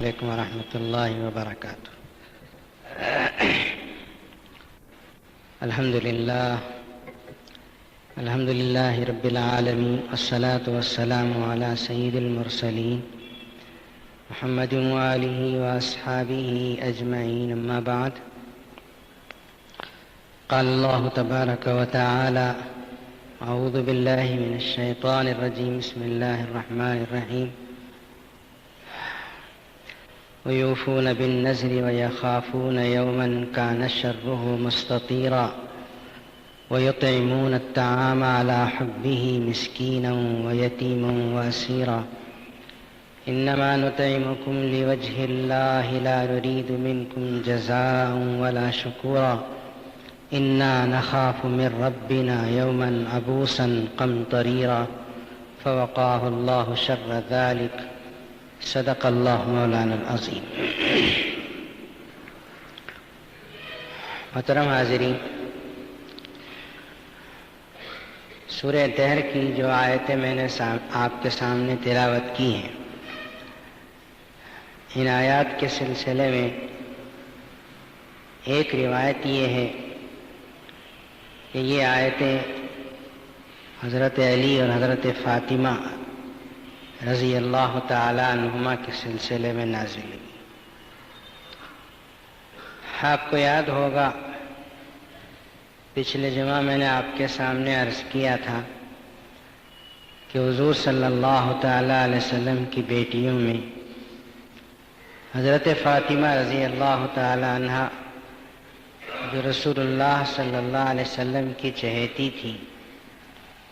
علیکم ورحمۃ اللہ وبرکاتہ۔ الحمد للہ رب العالمین، والصلاة والسلام علی سید المرسلین محمد وآلہ واصحابہ اجمعین، اما بعد۔ قال اللہ تبارک وتعالی: اعوذ باللہ من الشیطان الرجیم، بسم اللہ الرحمن الرحیم۔ وَيُوفُونَ بِالنَّذْرِ وَيَخَافُونَ يَوْمًا كَانَ شَرُّهُ مُسْتَطِيرًا وَيُطْعِمُونَ الطَّعَامَ عَلَى حُبِّهِ مِسْكِينًا وَيَتِيمًا وَأَسِيرًا إِنَّمَا نُطْعِمُكُمْ لِوَجْهِ اللَّهِ لَا نُرِيدُ مِنكُمْ جَزَاءً وَلَا شُكُورًا إِنَّا نَخَافُ مِن رَّبِّنَا يَوْمًا عَبُوسًا قَمْطَرِيرًا فَوَقَاهُ اللَّهُ شَرَّ ذَلِكَ۔ صدق اللہ مولانا العظیم۔ محترم حاضرین، سورہ دہر کی جو آیتیں میں نے آپ کے سامنے تلاوت کی ہیں، ان آیات کے سلسلے میں ایک روایت یہ ہے کہ یہ آیتیں حضرت علی اور حضرت فاطمہ رضی اللہ تعالی عنہما کے سلسلے میں نازل ہوئی۔ آپ کو یاد ہوگا پچھلے جمعہ میں نے آپ کے سامنے عرض کیا تھا کہ حضور صلی اللہ تعالی علیہ وسلم کی بیٹیوں میں حضرت فاطمہ رضی اللہ تعالی عنہا، جو رسول اللہ صلی اللہ علیہ وسلم کی چہیتی تھی،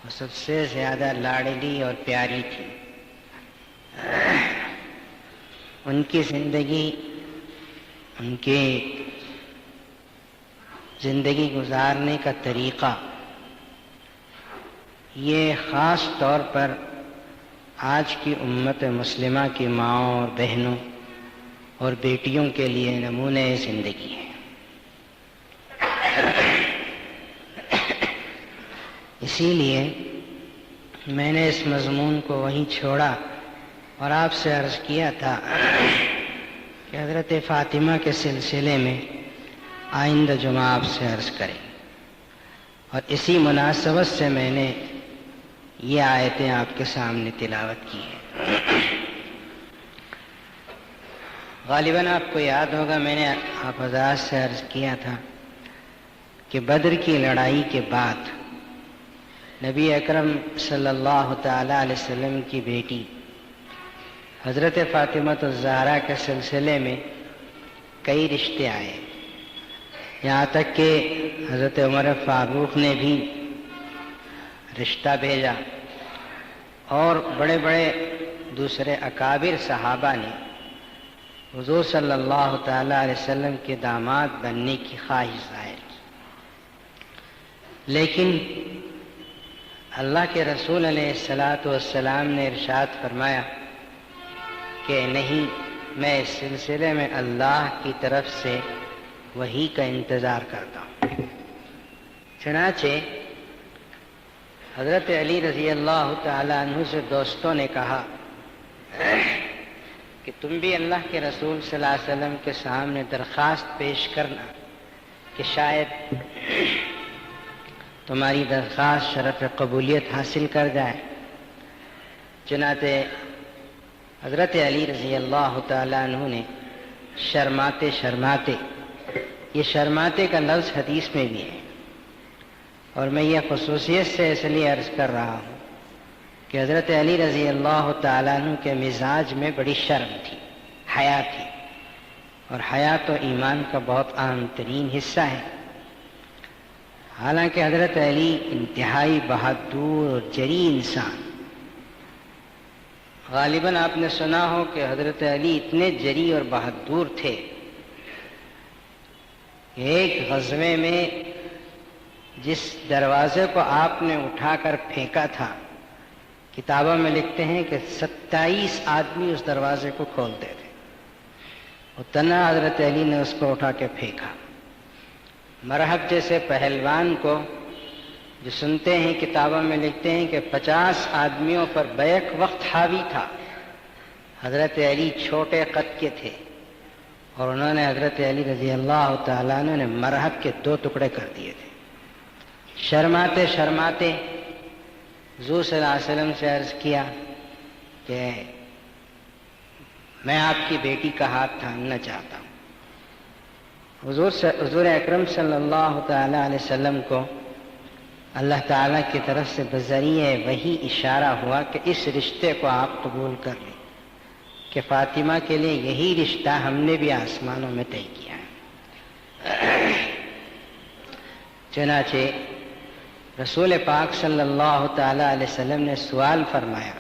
وہ سب سے زیادہ لاڈلی اور پیاری تھی۔ ان کی زندگی گزارنے کا طریقہ یہ خاص طور پر آج کی امت مسلمہ کی ماؤں اور بہنوں اور بیٹیوں کے لیے نمونے زندگی ہے۔ اسی لیے میں نے اس مضمون کو وہیں چھوڑا اور آپ سے عرض کیا تھا کہ حضرت فاطمہ کے سلسلے میں آئندہ جمعہ آپ سے عرض کریں، اور اسی مناسبت سے میں نے یہ آیتیں آپ کے سامنے تلاوت کی ہیں۔ غالباً آپ کو یاد ہوگا میں نے آپ حضرات سے عرض کیا تھا کہ بدر کی لڑائی کے بعد نبی اکرم صلی اللہ تعالی علیہ وسلم کی بیٹی حضرت فاطمہ الزہرا کے سلسلے میں کئی رشتے آئے، یہاں تک کہ حضرت عمر فاروق نے بھی رشتہ بھیجا، اور بڑے بڑے دوسرے اکابر صحابہ نے حضور صلی اللہ تعالی علیہ وسلم کے داماد بننے کی خواہش ظاہر کی، لیکن اللہ کے رسول علیہ الصلاۃ والسلام نے ارشاد فرمایا کہ نہیں، میں اس سلسلے میں اللہ کی طرف سے وحی کا انتظار کرتا ہوں۔ چنانچہ حضرت علی رضی اللہ تعالی عنہ سے دوستوں نے کہا کہ تم بھی اللہ کے رسول صلی اللہ علیہ وسلم کے سامنے درخواست پیش کرنا کہ شاید تمہاری درخواست شرف قبولیت حاصل کر جائے۔ چنانچہ حضرت علی رضی اللہ تعالیٰ عنہ نے شرماتے شرماتے، یہ شرماتے کا لفظ حدیث میں بھی ہے، اور میں یہ خصوصیت سے اس لیے عرض کر رہا ہوں کہ حضرت علی رضی اللہ تعالیٰ عنہ کے مزاج میں بڑی شرم تھی، حیا تھی، اور حیا تو ایمان کا بہت اہم ترین حصہ ہے۔ حالانکہ حضرت علی انتہائی بہادر اور جری انسان، غالباً آپ نے سنا ہو کہ حضرت علی اتنے جری اور بہادر تھے کہ ایک غزوے میں جس دروازے کو آپ نے اٹھا کر پھینکا تھا، کتابوں میں لکھتے ہیں کہ 27 آدمی اس دروازے کو کھولتے تھے، اور تنہا حضرت علی نے اس کو اٹھا کے پھینکا۔ مرحب جیسے پہلوان کو جو سنتے ہیں، کتابوں میں لکھتے ہیں کہ 50 آدمیوں پر بیک وقت حاوی تھا، حضرت علی چھوٹے قد کے تھے اور انہوں نے حضرت علی رضی اللہ تعالیٰ عنہ نے مرحب کے 2 ٹکڑے کر دیے تھے۔ شرماتے شرماتے حضور صلی اللہ علیہ وسلم سے عرض کیا کہ میں آپ کی بیٹی کا ہاتھ تھامنا چاہتا ہوں۔ حضور اکرم صلی اللہ تعالی علیہ وسلم کو اللہ تعالیٰ کی طرف سے بذریعہ وحی اشارہ ہوا کہ اس رشتے کو آپ قبول کر لیں کہ فاطمہ کے لیے یہی رشتہ ہم نے بھی آسمانوں میں طے کیا ہے۔ چنانچہ رسول پاک صلی اللہ تعالی علیہ وسلم نے سوال فرمایا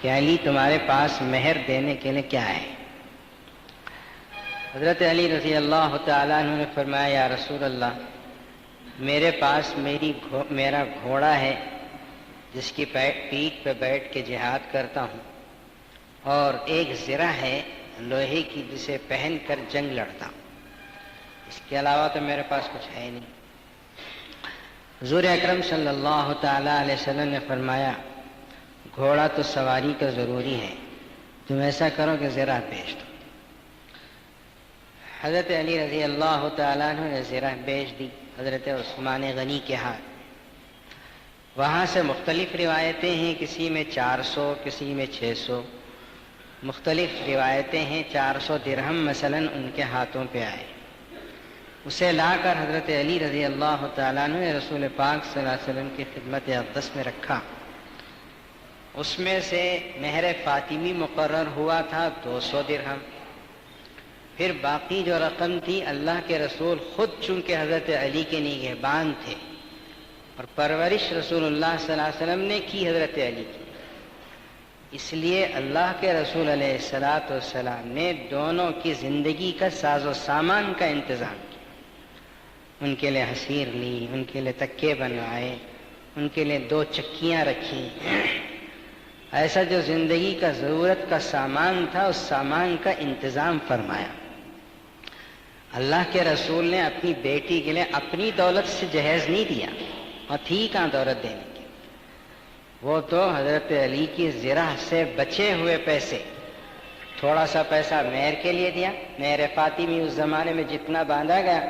کہ علی تمہارے پاس مہر دینے کے لیے کیا ہے؟ حضرت علی رضی اللہ تعالیٰ عنہ نے فرمایا یا رسول اللہ، میرے پاس میرا گھوڑا ہے جس کی پیٹھ پہ بیٹھ کے جہاد کرتا ہوں، اور ایک زرہ ہے لوہے کی جسے پہن کر جنگ لڑتا ہوں، اس کے علاوہ تو میرے پاس کچھ ہے نہیں۔ حضور اکرم صلی اللہ تعالی علیہ وسلم نے فرمایا گھوڑا تو سواری کا ضروری ہے، تم ایسا کرو کہ زرہ بیچ دو۔ حضرت علی رضی اللہ تعالیٰ عنہ نے زرہ بیچ دی حضرت عثمان غنی کے ہاتھ۔ وہاں سے مختلف روایتیں ہیں، کسی میں 400، کسی میں 600، مختلف روایتیں ہیں 400 درہم مثلا ان کے ہاتھوں پہ آئے۔ اسے لا کر حضرت علی رضی اللہ تعالیٰ عنہ نے رسول پاک صلی اللہ علیہ وسلم کی خدمت اقدس میں رکھا۔ اس میں سے مہر فاطمی مقرر ہوا تھا 200 درہم، پھر باقی جو رقم تھی اللہ کے رسول خود چونکہ حضرت علی کے نگہبان تھے اور پرورش رسول اللہ صلی اللہ علیہ وسلم نے کی حضرت علی کی، اس لیے اللہ کے رسول علیہ الصلوۃ والسلام نے دونوں کی زندگی کا ساز و سامان کا انتظام کیا۔ ان کے لیے حصیر لی، ان کے لیے تکے بنوائے، ان کے لیے 2 چکیاں رکھی، ایسا جو زندگی کا ضرورت کا سامان تھا اس سامان کا انتظام فرمایا۔ اللہ کے رسول نے اپنی بیٹی کے لیے اپنی دولت سے جہیز نہیں دیا، اور تھی کہاں دولت دینے کی، وہ تو حضرت علی کی زرہ سے بچے ہوئے پیسے، تھوڑا سا پیسہ مہر کے لیے دیا۔ مہر فاطمی اس زمانے میں جتنا باندھا گیا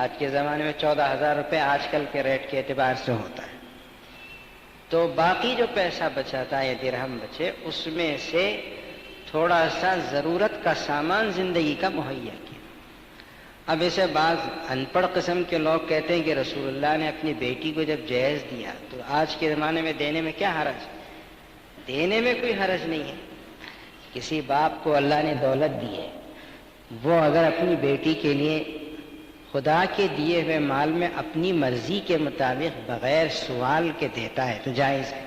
آج کے زمانے میں 14,000 روپے آج کل کے ریٹ کے اعتبار سے ہوتا ہے، تو باقی جو پیسہ بچا تھا یہ درہم بچے، اس میں سے تھوڑا سا ضرورت کا سامان زندگی کا مہیا کیا۔ اب اسے بعض ان پڑھ قسم کے لوگ کہتے ہیں کہ رسول اللہ نے اپنی بیٹی کو جب جہیز دیا تو آج کے زمانے میں دینے میں کیا حرج؟ دینے میں کوئی حرج نہیں ہے۔ کسی باپ کو اللہ نے دولت دی ہے، وہ اگر اپنی بیٹی کے لیے خدا کے دیے ہوئے مال میں اپنی مرضی کے مطابق بغیر سوال کے دیتا ہے تو جائز ہے،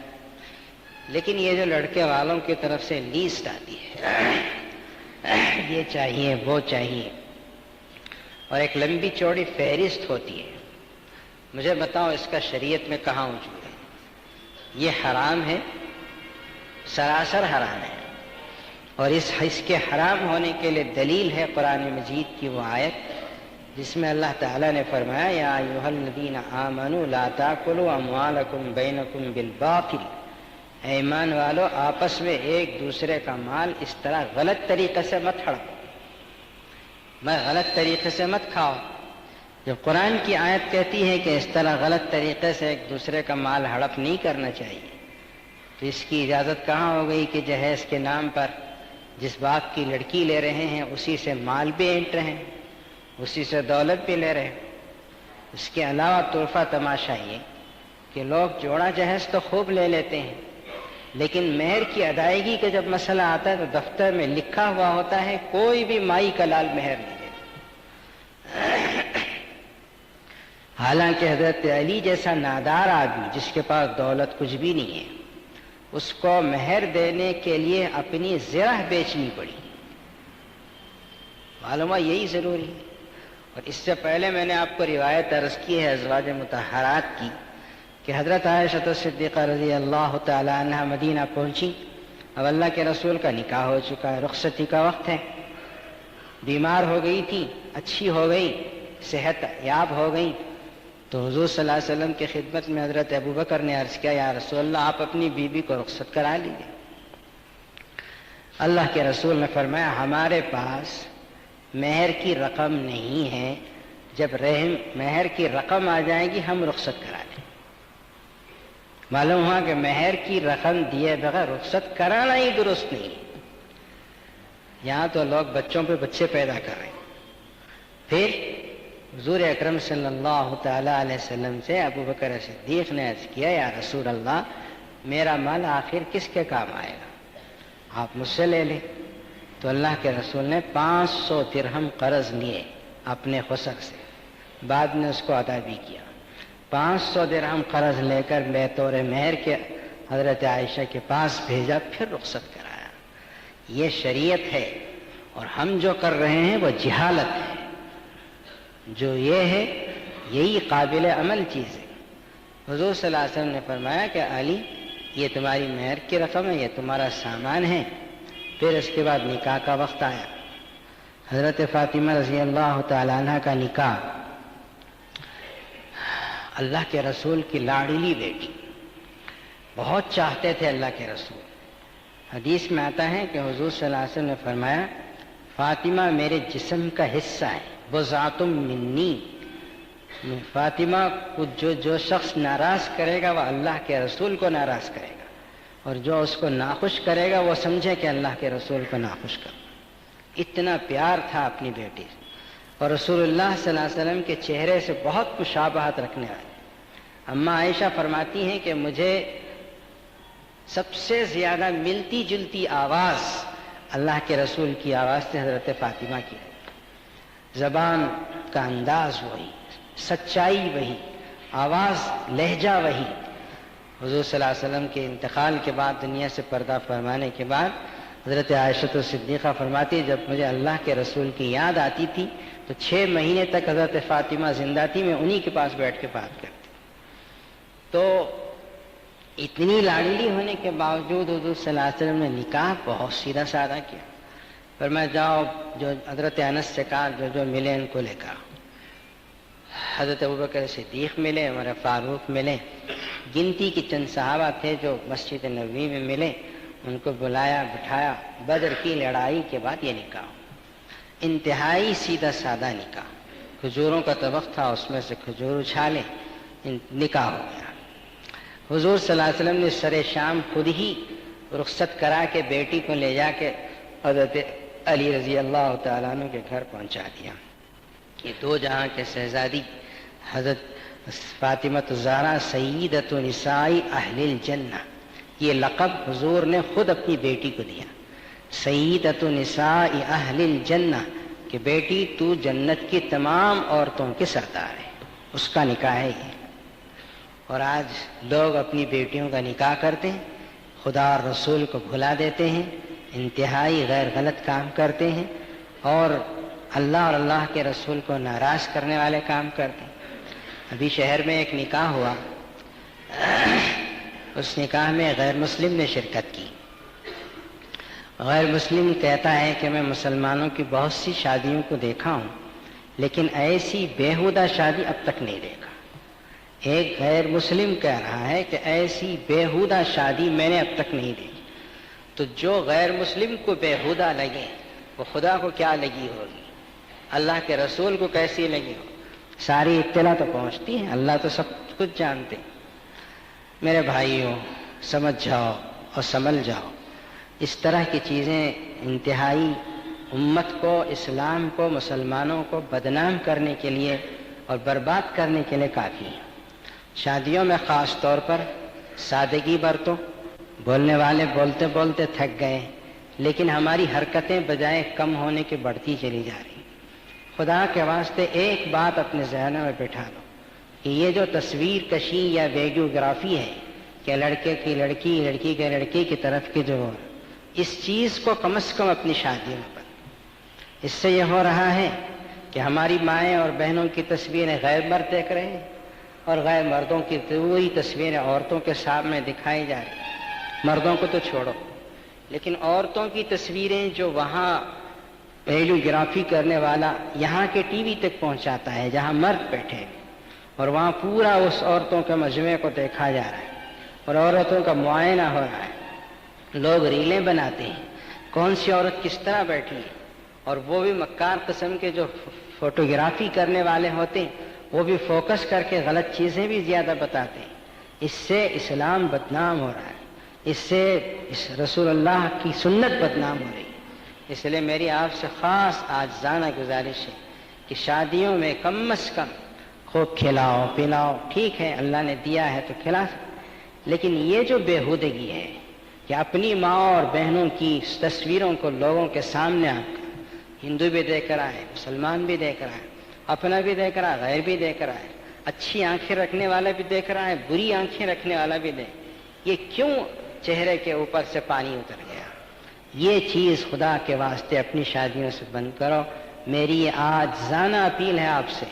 لیکن یہ جو لڑکے والوں کی طرف سے لیسٹ آتی ہے، یہ چاہیے وہ چاہیے، اور ایک لمبی چوڑی فہرست ہوتی ہے، مجھے بتاؤ اس کا شریعت میں کہاں وجود ہے؟ یہ حرام ہے، سراسر حرام ہے، اور اس کے حرام ہونے کے لیے دلیل ہے قرآن مجید کی وہ آیت جس میں اللہ تعالیٰ نے فرمایا یا ایھا الذین آمنوا لا تاکلوا اموالکم بینکم بالباطل، اے ایمان والو آپس میں ایک دوسرے کا مال اس طرح غلط طریقے سے مت ہڑپو، میں غلط طریقے سے مت کھاؤ۔ جب قرآن کی آیت کہتی ہے کہ اس طرح غلط طریقے سے ایک دوسرے کا مال ہڑپ نہیں کرنا چاہیے، تو اس کی اجازت کہاں ہو گئی کہ جہیز کے نام پر جس باپ کی لڑکی لے رہے ہیں اسی سے مال بھی اینٹ رہے ہیں، اسی سے دولت بھی لے رہے ہیں۔ اس کے علاوہ طرفہ تماشا یہ کہ لوگ جوڑا جہیز تو خوب لے لیتے ہیں، لیکن مہر کی ادائیگی کا جب مسئلہ آتا ہے تو دفتر میں لکھا ہوا ہوتا ہے کوئی بھی مائی کا لال مہر نہیں دیتا۔ حالانکہ حضرت علی جیسا نادار آدمی جس کے پاس دولت کچھ بھی نہیں ہے، اس کو مہر دینے کے لیے اپنی زرہ بیچنی پڑی، معلوم ہے یہی ضروری ہے۔ اور اس سے پہلے میں نے آپ کو روایت عرض کی ہے ازواج مطہرات کی کہ حضرت عائشہ صدیقہ رضی اللہ تعالی عنہا مدینہ پہنچی، اب اللہ کے رسول کا نکاح ہو چکا ہے، رخصتی کا وقت ہے، بیمار ہو گئی تھی، اچھی ہو گئی، صحت یاب ہو گئی، تو حضور صلی اللہ علیہ وسلم کی خدمت میں حضرت ابوبکر نے عرض کیا یا رسول اللہ آپ اپنی بیوی کو رخصت کرا لیجیے۔ اللہ کے رسول نے فرمایا ہمارے پاس مہر کی رقم نہیں ہے، جب مہر کی رقم آ جائے گی ہم رخصت کرا لیں۔ معلوم ہوا کہ مہر کی رقم دیے بغیر رخصت کرانا ہی درست نہیں ہے۔ یہاں تو لوگ بچوں پہ بچے پیدا کر رہے ہیں۔ پھر حضور اکرم صلی اللہ تعالی علیہ وسلم سے ابو بکر صدیق نے عرض کیا یا رسول اللہ میرا مال آخر کس کے کام آئے گا، آپ مجھ سے لے لیں۔ تو اللہ کے رسول نے 500 درہم قرض لیے اپنے خسر سے، بعد میں اس کو ادا بھی کیا۔ 500 درہم قرض لے کر بطور مہر کے حضرت عائشہ کے پاس بھیجا، پھر رخصت کرایا۔ یہ شریعت ہے، اور ہم جو کر رہے ہیں وہ جہالت ہے۔ جو یہ ہے یہی قابل عمل چیز ہے۔ حضور صلی اللہ علیہ وسلم نے فرمایا کہ علی یہ تمہاری مہر کی رقم ہے، یہ تمہارا سامان ہے۔ پھر اس کے بعد نکاح کا وقت آیا۔ حضرت فاطمہ رضی اللہ تعالیٰ عنہ کا نکاح، اللہ کے رسول کی لاڈلی بیٹی، بہت چاہتے تھے اللہ کے رسول۔ حدیث میں آتا ہے کہ حضور صلی اللہ علیہ وسلم نے فرمایا فاطمہ میرے جسم کا حصہ ہے، بضعۃ منی۔ فاطمہ کو جو شخص ناراض کرے گا وہ اللہ کے رسول کو ناراض کرے گا، اور جو اس کو ناخوش کرے گا وہ سمجھے کہ اللہ کے رسول کو ناخوش کر۔ اتنا پیار تھا اپنی بیٹی سے، اور رسول اللہ صلی اللہ علیہ وسلم کے چہرے سے بہت مشابہت رکھنے والی۔ اماں عائشہ فرماتی ہیں کہ مجھے سب سے زیادہ ملتی جلتی آواز اللہ کے رسول کی آواز سے حضرت فاطمہ کی، زبان کا انداز وہی، سچائی وہی، آواز لہجہ وہی۔ حضور صلی اللہ علیہ وسلم کے انتقال کے بعد، دنیا سے پردہ فرمانے کے بعد، حضرت عائشہ صدیقہ فرماتی جب مجھے اللہ کے رسول کی یاد آتی تھی تو 6 مہینے تک حضرت فاطمہ زندہ تھی، میں انہی کے پاس بیٹھ کے بات کرتی۔ تو اتنی لاڈلی ہونے کے باوجود حضور صلی اللہ علیہ وسلم نے نکاح بہت سیدھا سادہ کیا۔ فرمایا جاؤ، جو حضرت انس سے کہا جو ملے ان کو لے کر۔ حضرت ابوبکر صدیق ملے، عمر فاروق ملے، گنتی کی چند صحابہ تھے جو مسجد نبوی میں ملے، ان کو بلایا بٹھایا۔ بدر کی لڑائی کے بعد یہ نکاح، انتہائی سیدھا سادہ نکاح۔ کھجوروں کا طبق تھا، اس میں سے کھجور اچھالے، نکاح ہو گیا۔ حضور صلی اللہ علیہ وسلم نے سر شام خود ہی رخصت کرا کے بیٹی کو لے جا کے حضرت علی رضی اللہ تعالیٰ عنہ کے گھر پہنچا دیا۔ یہ 2 جہاں کے شہزادی حضرت فاطمہ الزہرا سیدۃ نساء اہل الجنہ، یہ لقب حضور نے خود اپنی بیٹی کو دیا، سیدۃ نساء اہل الجنہ، کہ بیٹی تو جنت کی تمام عورتوں کے سردار ہے۔ اس کا نکاح ہے یہ۔ اور آج لوگ اپنی بیٹیوں کا نکاح کرتے ہیں، خدا اور رسول کو بھلا دیتے ہیں، انتہائی غیر غلط کام کرتے ہیں، اور اللہ اور اللہ کے رسول کو ناراض کرنے والے کام کرتے ہیں۔ ابھی شہر میں ایک نکاح ہوا، اس نکاح میں غیر مسلم نے شرکت کی۔ غیر مسلم کہتا ہے کہ میں مسلمانوں کی بہت سی شادیوں کو دیکھا ہوں، لیکن ایسی بیہودہ شادی اب تک نہیں دیکھا۔ ایک غیر مسلم کہہ رہا ہے کہ ایسی بیہودہ شادی میں نے اب تک نہیں دیکھی۔ تو جو غیر مسلم کو بیہودہ لگے وہ خدا کو کیا لگی ہوگی، اللہ کے رسول کو کیسی لگی ہو؟ ساری اطلاع تو پہنچتی ہے، اللہ تو سب کچھ جانتے۔ میرے بھائیوں، سمجھ جاؤ اور سنبھل جاؤ، اس طرح کی چیزیں انتہائی امت کو، اسلام کو، مسلمانوں کو بدنام کرنے کے لیے اور برباد کرنے کے لیے کافی ہیں۔ شادیوں میں خاص طور پر سادگی برتو۔ بولنے والے بولتے بولتے تھک گئے، لیکن ہماری حرکتیں بجائے کم ہونے کے بڑھتی چلی جا رہی۔ خدا کے واسطے ایک بات اپنے ذہن میں بٹھا لو کہ یہ جو تصویر کشی یا ویڈیوگرافی ہے کہ لڑکے کی لڑکی، لڑکی کے لڑکی کی طرف کی، جو اس چیز کو کم از کم اپنی شادیوں میں بند۔ اس سے یہ ہو رہا ہے کہ ہماری مائیں اور بہنوں کی تصویریں غیر مرد دیکھ رہے ہیں، اور غیر مردوں کی وہی تصویریں عورتوں کے سامنے دکھائی جا رہی ہیں۔ مردوں کو تو چھوڑو، لیکن عورتوں کی تصویریں جو وہاں ویڈیوگرافی کرنے والا یہاں کے ٹی وی تک پہنچاتا ہے جہاں مرد بیٹھے، اور وہاں پورا اس عورتوں کے مجموعے کو دیکھا جا رہا ہے اور عورتوں کا معائنہ ہو رہا ہے۔ لوگ ریلیں بناتے ہیں، کون سی عورت کس طرح بیٹھی ہے، اور وہ بھی مکار قسم کے جو فوٹوگرافی کرنے والے ہوتے ہیں، وہ بھی فوکس کر کے غلط چیزیں بھی زیادہ بتاتے ہیں۔ اس سے اسلام بدنام ہو رہا ہے، اس سے رسول اللہ کی سنت بدنام ہو رہی ہے۔ اس لیے میری آپ سے خاص عاجزانہ گزارش ہے کہ شادیوں میں کم از کم خوب کھلاؤ پلاؤ، ٹھیک ہے اللہ نے دیا ہے تو کھلا، لیکن یہ جو بےہودگی ہے کہ اپنی ماں اور بہنوں کی تصویروں کو لوگوں کے سامنے آپ کا، ہندو بھی دیکھ رہا ہے، مسلمان بھی دیکھ رہا ہے، اپنا بھی دیکھ رہا ہے، غیر بھی دیکھ رہا ہے، اچھی آنکھیں رکھنے والا بھی دیکھ رہا ہے، بری آنکھیں رکھنے والا بھی دیکھ، یہ کیوں چہرے کے اوپر سے پانی اتر گیا؟ یہ چیز خدا کے واسطے اپنی شادیوں سے بند کرو۔ میری عاجزانہ اپیل ہے آپ سے،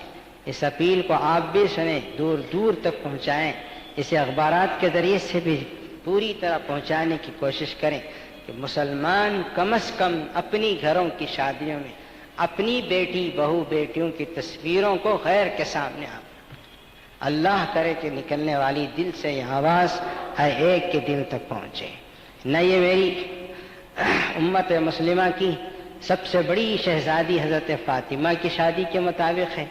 اس اپیل کو آپ بھی سنیں، دور دور تک پہنچائیں، اسے اخبارات کے ذریعے سے بھی پوری طرح پہنچانے کی کوشش کریں کہ مسلمان کم از کم اپنی گھروں کی شادیوں میں اپنی بیٹی بہو بیٹیوں کی تصویروں کو غیر کے سامنے آپ، اللہ کرے کہ نکلنے والی دل سے یہ آواز ہر ایک کے دل تک پہنچے۔ نہ یہ میری امت مسلمہ کی سب سے بڑی شہزادی حضرت فاطمہ کی شادی کے مطابق ہے،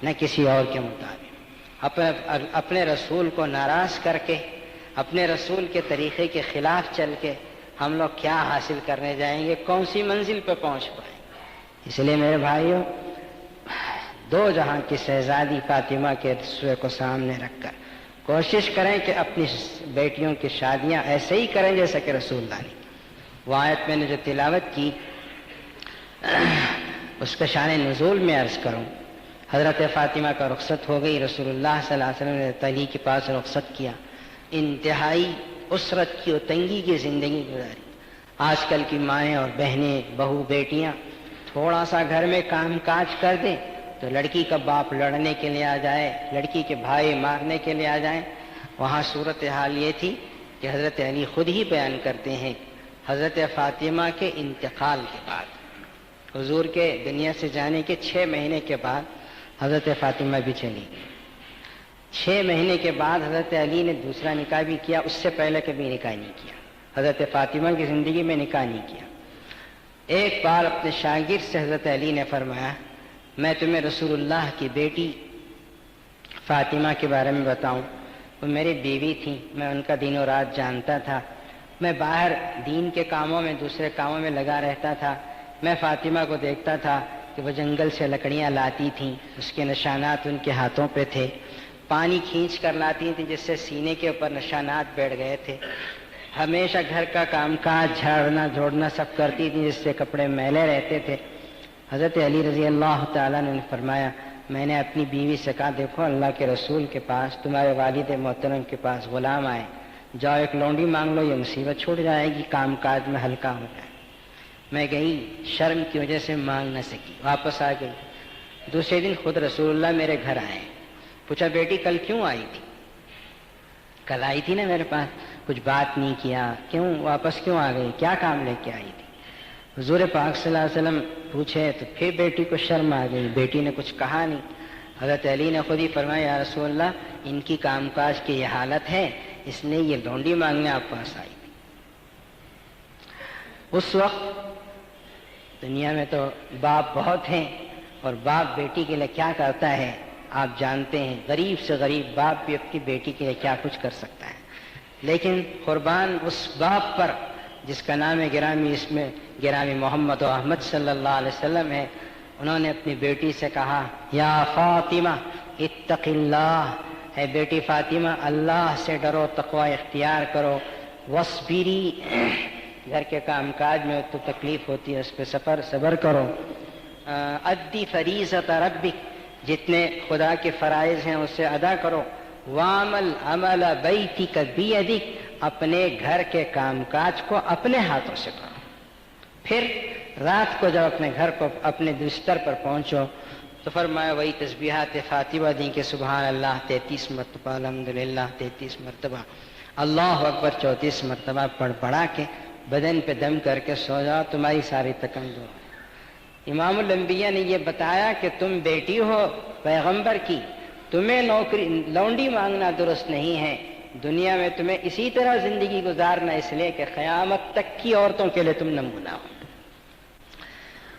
نہ کسی اور کے مطابق۔ اپنے رسول کو ناراض کر کے، اپنے رسول کے طریقے کے خلاف چل کے ہم لوگ کیا حاصل کرنے جائیں گے، کون سی منزل پہ پہنچ پائیں گے؟ اس لیے میرے بھائیوں، دو جہاں کی شہزادی فاطمہ کے رسول کو سامنے رکھ کر کوشش کریں کہ اپنی بیٹیوں کی شادیاں ایسے ہی کریں جیسا کہ رسول اللہ نے۔ وہ آیت میں نے جو تلاوت کی اس کا شان نزول میں عرض کروں۔ حضرت فاطمہ کا رخصت ہو گئی، رسول اللہ صلی اللہ علیہ وسلم نے علی کے پاس رخصت کیا، انتہائی اسرت کی اور تنگی کی زندگی گزاری۔ آج کل کی مائیں اور بہنیں، بہو بیٹیاں تھوڑا سا گھر میں کام کاج کر دیں تو لڑکی کا باپ لڑنے کے لیے آ جائے، لڑکی کے بھائی مارنے کے لیے آ جائیں۔ وہاں صورتحال یہ تھی کہ حضرت علی خود ہی بیان کرتے ہیں، حضرت فاطمہ کے انتقال کے بعد، حضور کے دنیا سے جانے کے 6 مہینے کے بعد حضرت فاطمہ بھی چلی گئی۔ 6 مہینے کے بعد حضرت علی نے دوسرا نکاح بھی کیا، اس سے پہلے کبھی نکاح نہیں کیا، حضرت فاطمہ کی زندگی میں نکاح نہیں کیا۔ ایک بار اپنے شاگرد سے حضرت علی نے فرمایا، میں تمہیں رسول اللہ کی بیٹی فاطمہ کے بارے میں بتاؤں، وہ میری بیوی تھی، میں ان کا دن و رات جانتا تھا، میں باہر دین کے کاموں میں دوسرے کاموں میں لگا رہتا تھا، میں فاطمہ کو دیکھتا تھا کہ وہ جنگل سے لکڑیاں لاتی تھیں، اس کے نشانات ان کے ہاتھوں پہ تھے، پانی کھینچ کر لاتی تھیں جس سے سینے کے اوپر نشانات بیٹھ گئے تھے، ہمیشہ گھر کا کام کاج جھاڑنا جھوڑنا سب کرتی تھیں جس سے کپڑے میلے رہتے تھے۔ حضرت علی رضی اللہ تعالیٰ نے فرمایا، میں نے اپنی بیوی سے کہا، دیکھو اللہ کے رسول کے پاس، تمہارے والد محترم کے پاس غلام آئے، جاؤ ایک لونڈی مانگ لو، یہ مصیبت چھوٹ جائے گی، کام کاج میں ہلکا ہو جائے۔ میں گئی، شرم کی وجہ سے مانگ نہ سکی، واپس آ گئی۔ دوسرے دن خود رسول اللہ میرے گھر آئے، پوچھا بیٹی کل کیوں آئی تھی؟ کل آئی تھی نا میرے پاس، کچھ بات نہیں کیا، کیوں واپس کیوں آ گئی، کیا کام لے کے آئی تھی؟ حضور پاک صلی اللہ علیہ وسلم پوچھے تو پھر بیٹی کو شرم آ گئی، بیٹی نے کچھ کہا نہیں۔ حضرت علی نے خود ہی فرمایا، یا رسول اللہ ان کی کام کاج کی یہ حالت ہے، اس نے یہ لونڈی مانگنے آپ پاس آئی تھی۔ اس وقت دنیا میں تو باپ بہت ہیں، اور باپ بیٹی کے لیے کیا کرتا ہے آپ جانتے ہیں، غریب سے غریب باپ بھی اپنی بیٹی کے لیے کیا کچھ کر سکتا ہے، لیکن قربان اس باپ پر جس کا نام گرامی اس میں گرامی محمد و احمد صلی اللہ علیہ وسلم ہے، انہوں نے اپنی بیٹی سے کہا، یا فاطمہ اتق اللہ، اے بیٹی فاطمہ اللہ سے ڈرو، تقوی اختیار کرو، واصبری، گھر کے کام کاج میں تو تکلیف ہوتی ہے اس پہ صبر کرو، ادی فریضۃ ربک، جتنے خدا کے فرائض ہیں اسے ادا کرو، وعمل عمل بیتک بیدک، اپنے گھر کے کام کاج کو اپنے ہاتھوں سے کرو۔ پھر رات کو جب اپنے گھر کو اپنے بستر پر پہنچو تو فرمایا وہی تسبیحات فاطمہ دی کہ سبحان اللہ 33 مرتبہ، الحمدللہ 33 مرتبہ، اللہ اکبر 34 مرتبہ پڑھ پڑھا کے بدن پہ دم کر کے سو جاؤ، تمہاری ساری تکن دور۔ امام الانبیاء نے یہ بتایا کہ تم بیٹی ہو پیغمبر کی، تمہیں نوکری لونڈی مانگنا درست نہیں ہے، دنیا میں تمہیں اسی طرح زندگی گزارنا، اس لیے کہ قیامت تک کی عورتوں کے لیے تم نمونہ ہو۔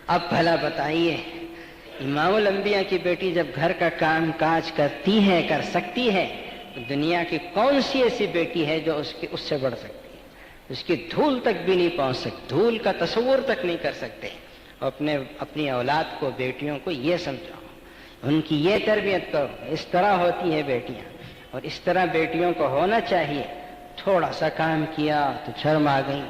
اب بھلا بتائیے امام الانبیاء کی بیٹی جب گھر کا کام کاج کرتی ہے، کر سکتی ہے، تو دنیا کی کون سی ایسی بیٹی ہے جو اس سے بڑھ سکتی ہے؟ اس کی دھول تک بھی نہیں پہنچ سکتی، دھول کا تصور تک نہیں کر سکتے۔ اور اپنی اولاد کو، بیٹیوں کو یہ سمجھاؤ، ان کی یہ تربیت کرو، اس طرح ہوتی ہے بیٹیاں، اور اس طرح بیٹیوں کو ہونا چاہیے۔ تھوڑا سا کام کیا تو شرم آ گئی،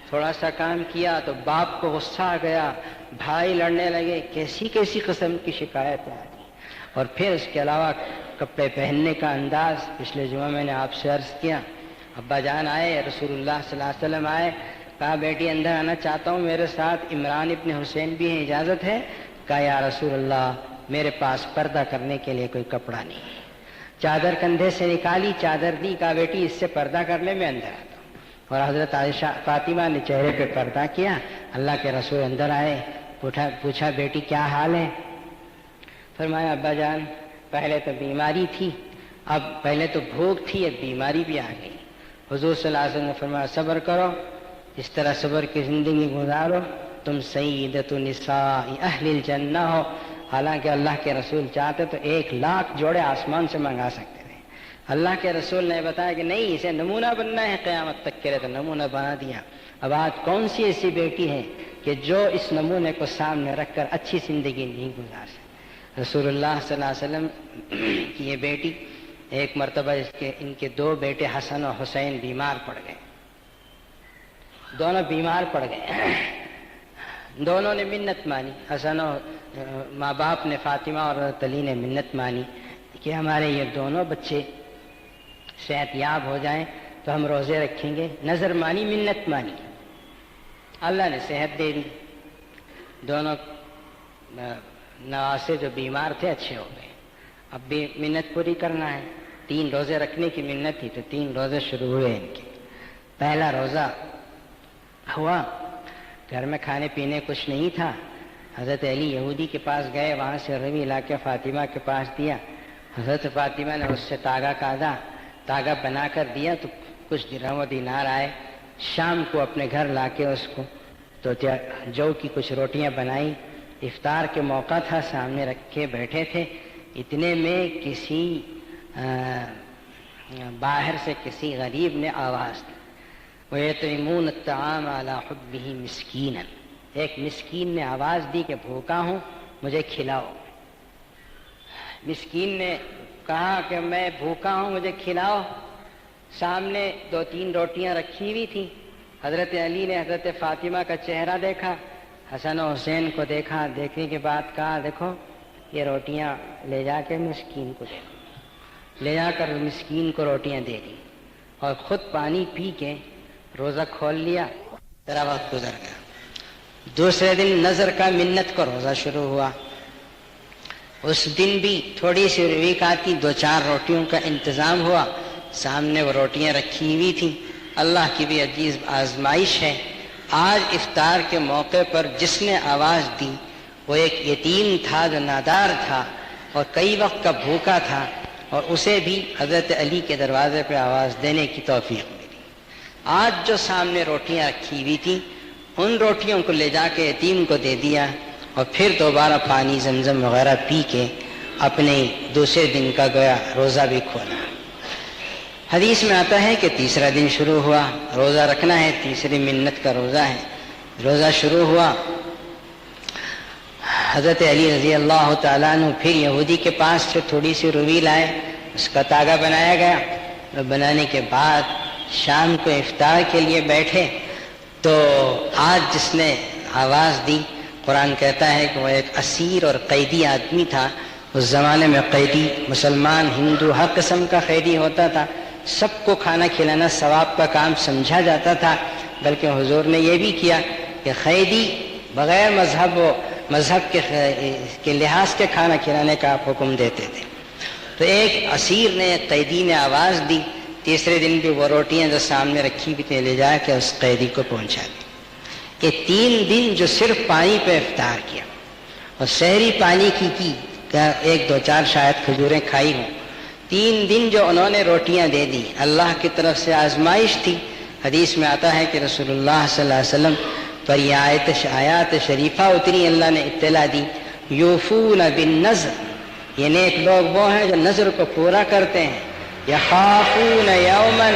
تھوڑا سا کام کیا تو باپ کو غصہ آ گیا، بھائی لڑنے لگے، کیسی کیسی قسم کی شکایتیں آ گئی۔ اور پھر اس کے علاوہ کپڑے پہننے کا انداز، پچھلے جمعہ میں نے آپ سے عرض کیا، ابا جان آئے، رسول اللہ صلی اللہ علیہ وسلم آئے، کہا بیٹی اندر آنا چاہتا ہوں، میرے ساتھ عمران ابن حسین بھی ہیں، اجازت ہے؟ کہا یا رسول اللہ میرے پاس پردہ کرنے کے لیے کوئی کپڑا نہیں ہے۔ چادر کندھے سے نکالی، چادر دی، کہا بیٹی اس سے پردہ کر لے، میں اندر آتا ہوں۔ اور حضرت عائشہ فاطمہ نے چہرے پہ پردہ کیا، اللہ کے رسول اندر آئے، پوچھا بیٹی کیا حال ہے؟ فرمایا ابا جان پہلے تو بیماری تھی، اب پہلے تو بھوک تھی، اب بیماری بھی آ گئی۔ حضور صلی اللہ علیہ وسلم نے فرمایا صبر کرو، اس طرح صبر کی زندگی گزارو، تم سیدۃ نساء اہل الجنہ ہو۔ حالانکہ اللہ کے رسول چاہتے تو 1,00,000 جوڑے آسمان سے منگا سکتے تھے۔ اللہ کے رسول نے بتایا کہ نہیں، اسے نمونہ بننا ہے قیامت تک کے لیے، تو نمونہ بنا دیا۔ اب آج کون سی ایسی بیٹی ہے کہ جو اس نمونے کو سامنے رکھ کر اچھی زندگی نہیں گزار سکتی؟ رسول اللہ صلی اللہ علیہ وسلم کی یہ بیٹی، ایک مرتبہ ان کے 2 بیٹے حسن و حسین بیمار پڑ گئے، دونوں بیمار پڑ گئے۔ دونوں نے منت مانی، حسن و ماں باپ نے، فاطمہ اور حضرت علی نے منت مانی کہ ہمارے یہ دونوں بچے صحت یاب ہو جائیں تو ہم روزے رکھیں گے۔ نظر مانی، منت مانی، اللہ نے صحت دے دی، دونوں نواسے جو بیمار تھے اچھے ہو گئے۔ اب بھی منت پوری کرنا ہے، 3 روزے رکھنے کی منت تھی تو 3 روزے شروع ہوئے ان کے۔ پہلا روزہ ہوا، گھر میں کھانے پینے کچھ نہیں تھا، حضرت علی یہودی کے پاس گئے، وہاں سے روی لا کے فاطمہ کے پاس دیا، حضرت فاطمہ نے اس سے تاگا کادا، تاگا بنا کر دیا تو کچھ درہم و دینار آئے۔ شام کو اپنے گھر لا کے اس کو تو جو کی کچھ روٹیاں بنائی، افطار کے موقع تھا، سامنے رکھ کے بیٹھے تھے، اتنے میں کسی باہر سے کسی غریب نے آواز دی، وَيَطْعِمُونَ الطَّعَامَ عَلَى حُبِّهِ مِسْكِينًا، ایک مسکین نے آواز دی کہ بھوکا ہوں مجھے کھلاؤ۔ مسکین نے کہا کہ میں بھوکا ہوں مجھے کھلاؤ۔ سامنے 2-3 روٹیاں رکھی ہوئی تھیں، حضرت علی نے حضرت فاطمہ کا چہرہ دیکھا، حسن و حسین کو دیکھا، دیکھنے کے بعد کہا دیکھو یہ روٹیاں لے جا کے مسکین کو دے دو۔ لے جا کر مسکین کو روٹیاں دے دی اور خود پانی پی کے روزہ کھول لیا۔ ذرا وقت گزر گیا، دوسرے دن نظر کا منت کا روزہ شروع ہوا۔ اس دن بھی تھوڑی سی روی کاتی، 2-4 روٹیوں کا انتظام ہوا، سامنے وہ روٹیاں رکھی ہوئی تھیں۔ اللہ کی بھی عجیب آزمائش ہے، آج افطار کے موقع پر جس نے آواز دی وہ ایک یتیم تھا جو نادار تھا اور کئی وقت کا بھوکا تھا، اور اسے بھی حضرت علی کے دروازے پہ آواز دینے کی توفیق ملی۔ آج جو سامنے روٹیاں رکھی ہوئی تھیں ان روٹیوں کو لے جا کے یتیم کو دے دیا، اور پھر دوبارہ پانی زمزم وغیرہ پی کے اپنے دوسرے دن کا گویا روزہ بھی کھولا۔ حدیث میں آتا ہے کہ تیسرا دن شروع ہوا، روزہ رکھنا ہے، تیسری منت کا روزہ ہے، روزہ شروع ہوا۔ حضرت علی رضی اللہ تعالیٰ عنہ پھر یہودی کے پاس سے تھوڑی سی روی لائے، اس کا تاگا بنایا گیا، بنانے کے بعد شام کو افطار کے لیے بیٹھے تو آج جس نے آواز دی، قرآن کہتا ہے کہ وہ ایک اسیر اور قیدی آدمی تھا۔ اس زمانے میں قیدی مسلمان ہندو ہر قسم کا قیدی ہوتا تھا، سب کو کھانا کھلانا ثواب کا کام سمجھا جاتا تھا، بلکہ حضور نے یہ بھی کیا کہ قیدی بغیر مذہب کے لحاظ کے کھانا کھلانے کا آپ حکم دیتے تھے۔ تو ایک اسیر نے، ایک قیدی نے آواز دی، تیسرے دن بھی وہ روٹیاں جو سامنے رکھی بھی تھیں لے جا کے اس قیدی کو پہنچا دی۔ یہ 3 دن جو صرف پانی پہ افطار کیا اور سحری پانی کی 1-2-4 شاید کھجوریں کھائی ہوں، 3 دن جو انہوں نے روٹیاں دے دی، اللہ کی طرف سے آزمائش تھی۔ حدیث میں آتا ہے کہ رسول اللہ صلی اللہ علیہ وسلم پر یہ آیات شریفہ اتری، اللہ نے اطلاع دی یوفون بالنذر، یہ نیک لوگ وہ ہیں جو نذر کو پورا کرتے ہیں، یخافون یوما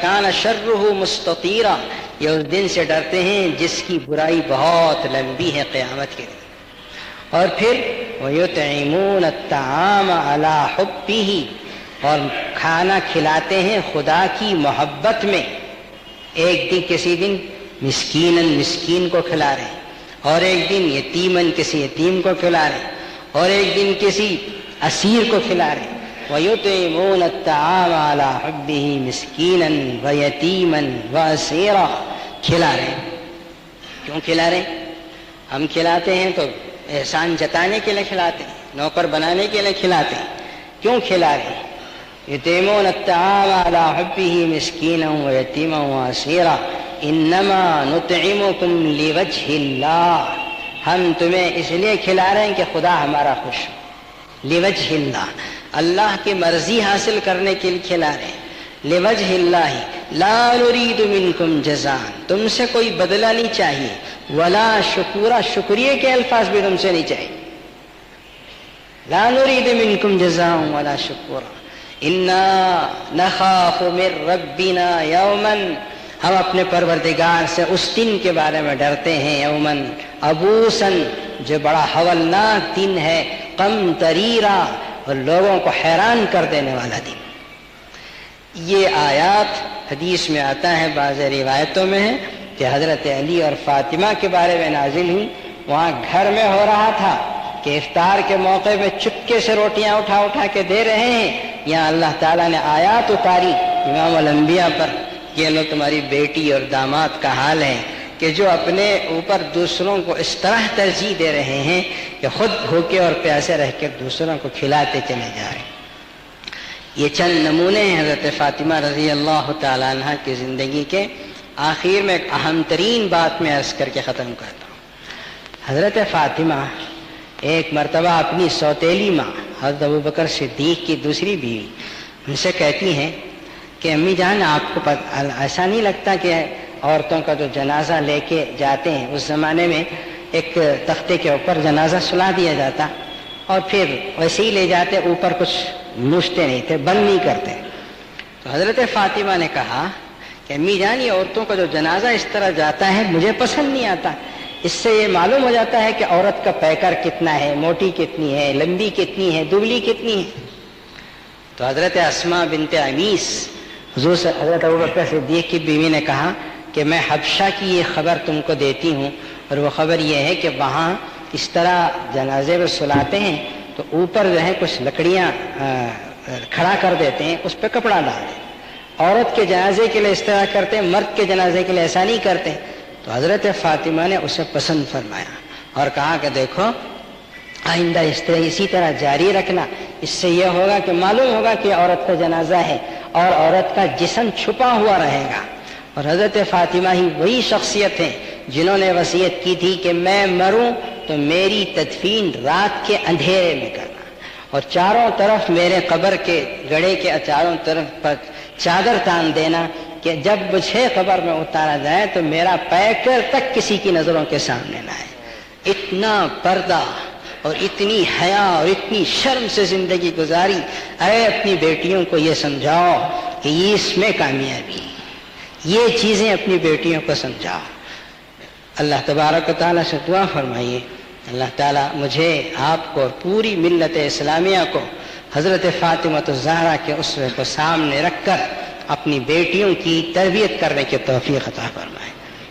کان شرہ مستطیرا، یہ اس دن سے ڈرتے ہیں جس کی برائی بہت لمبی ہے قیامت کے دن۔ اور پھر وَيُطْعِمُونَ الطَّعَامَ عَلَى حُبِّهِ، اور کھانا کھلاتے ہیں خدا کی محبت میں، ایک دن کسی دن مسکین کو کھلا رہے ہیں، اور ایک دن یتیمن کسی یتیم کو کھلا رہے ہیں، اور ایک دن کسی اسیر کو کھلا رہے ہیں۔ وَيُطْعِمُونَ الطَّعَامَ عَلَى حُبِّهِ مِسْكِينًا وَيَتِيمًا وَأَسِيرًا، کھلا رہے ہیں۔ کیوں کھلا رہے ہیں؟ ہم کھلاتے ہیں تو احسان جتانے کے لیے کھلاتے ہیں، نوکر بنانے کے لیے کھلاتے ہیں، کیوں کھلا رہے ہیں؟ یتیمون الطعام علی حبہ مسکینا ویتیما واسیرا انما نطعمکم لوجہ اللہ، ہم تمہیں اس لیے کھلا رہے ہیں کہ خدا ہمارا خوش ہو، لوجہ اللہ، اللہ کی مرضی حاصل کرنے کے لیے کھلا رہے ہیں، لوجہ اللہ لا نرید منکم جزاء، تم سے کوئی بدلہ نہیں چاہیے، ولا شکورا، شکریہ کے الفاظ بھی تم سے نہیں چاہیے، لا نرید منکم جزاء ولا شکورا، انا نخاف من ربنا یوما، ہم اپنے پروردگار سے اس دن کے بارے میں ڈرتے ہیں، یومن عبوسن، جو بڑا ہولناک دن ہے، قمطریرا، اور لوگوں کو حیران کر دینے والا دن۔ یہ آیات حدیث میں آتا ہے، بعض روایتوں میں ہے کہ حضرت علی اور فاطمہ کے بارے میں نازل ہوئی، وہاں گھر میں ہو رہا تھا کہ افطار کے موقع میں چپکے سے روٹیاں اٹھا کے دے رہے ہیں، یہاں اللہ تعالیٰ نے آیات اتاری امام الانبیاء پر، یہ لو تمہاری بیٹی اور داماد کا حال ہے کہ جو اپنے اوپر دوسروں کو اس طرح ترجیح دے رہے ہیں کہ خود بھوکے اور پیاسے رہ کے دوسروں کو کھلاتے چلے جا رہے ہیں۔ یہ چند نمونے ہیں حضرت فاطمہ رضی اللہ تعالیٰ عنہ کی زندگی کے۔ آخر میں ایک اہم ترین بات میں عرض کر کے ختم کرتا ہوں۔ حضرت فاطمہ ایک مرتبہ اپنی سوتیلی ماں حضرت ابوبکر صدیق کی دوسری بیوی ان سے کہتی ہیں کہ امی جان، آپ کو ایسا نہیں لگتا کہ عورتوں کا جو جنازہ لے کے جاتے ہیں، اس زمانے میں ایک تختے کے اوپر جنازہ سلا دیا جاتا اور پھر ویسے ہی لے جاتے، اوپر کچھ نوچتے نہیں تھے، بند نہیں کرتے۔ تو حضرت فاطمہ نے کہا کہ امی جان، یہ عورتوں کا جو جنازہ اس طرح جاتا ہے مجھے پسند نہیں آتا، اس سے یہ معلوم ہو جاتا ہے کہ عورت کا پیکر کتنا ہے، موٹی کتنی ہے، لمبی کتنی ہے، دبلی کتنی ہے۔ تو حضرت اسماء بنت عمیس حضور سے حضرت ابوبکر صدیق کی بیوی نے کہا کہ میں حبشہ کی یہ خبر تم کو دیتی ہوں، اور وہ خبر یہ ہے کہ وہاں اس طرح جنازے میں سلاتے ہیں تو اوپر جو ہے کچھ لکڑیاں کھڑا کر دیتے ہیں، اس پہ کپڑا ڈال دیتے ہیں۔ عورت کے جنازے کے لیے اس طرح کرتے ہیں، مرد کے جنازے کے لیے ایسا نہیں کرتے۔ تو حضرت فاطمہ نے اسے پسند فرمایا اور کہا کہ دیکھو آئندہ اسی طرح جاری رکھنا، اس سے یہ ہوگا کہ معلوم ہوگا کہ عورت کا جنازہ ہے اور عورت کا جسم چھپا ہوا رہے گا۔ اور حضرت فاطمہ ہی وہی شخصیت ہیں جنہوں نے وصیت کی تھی کہ میں مروں تو میری تدفین رات کے اندھیرے میں کرنا، اور چاروں طرف میرے قبر کے گڑھے کے چاروں طرف پر چادر تان دینا کہ جب مجھے قبر میں اتارا جائے تو میرا پیکر تک کسی کی نظروں کے سامنے نہ آئے۔ اتنا پردہ اور اتنی حیا اور اتنی شرم سے زندگی گزاری۔ اے اپنی بیٹیوں کو یہ سمجھاؤ کہ یہ اس میں کامیابی، یہ چیزیں اپنی بیٹیوں کو سمجھاؤ۔ اللہ تبارک و تعالیٰ سے دعا فرمائیے اللہ تعالیٰ مجھے، آپ کو اور پوری ملت اسلامیہ کو حضرت فاطمہ الزہرا کے اسوے کو سامنے رکھ کر اپنی بیٹیوں کی تربیت کرنے کی توفیق عطا فرمائے۔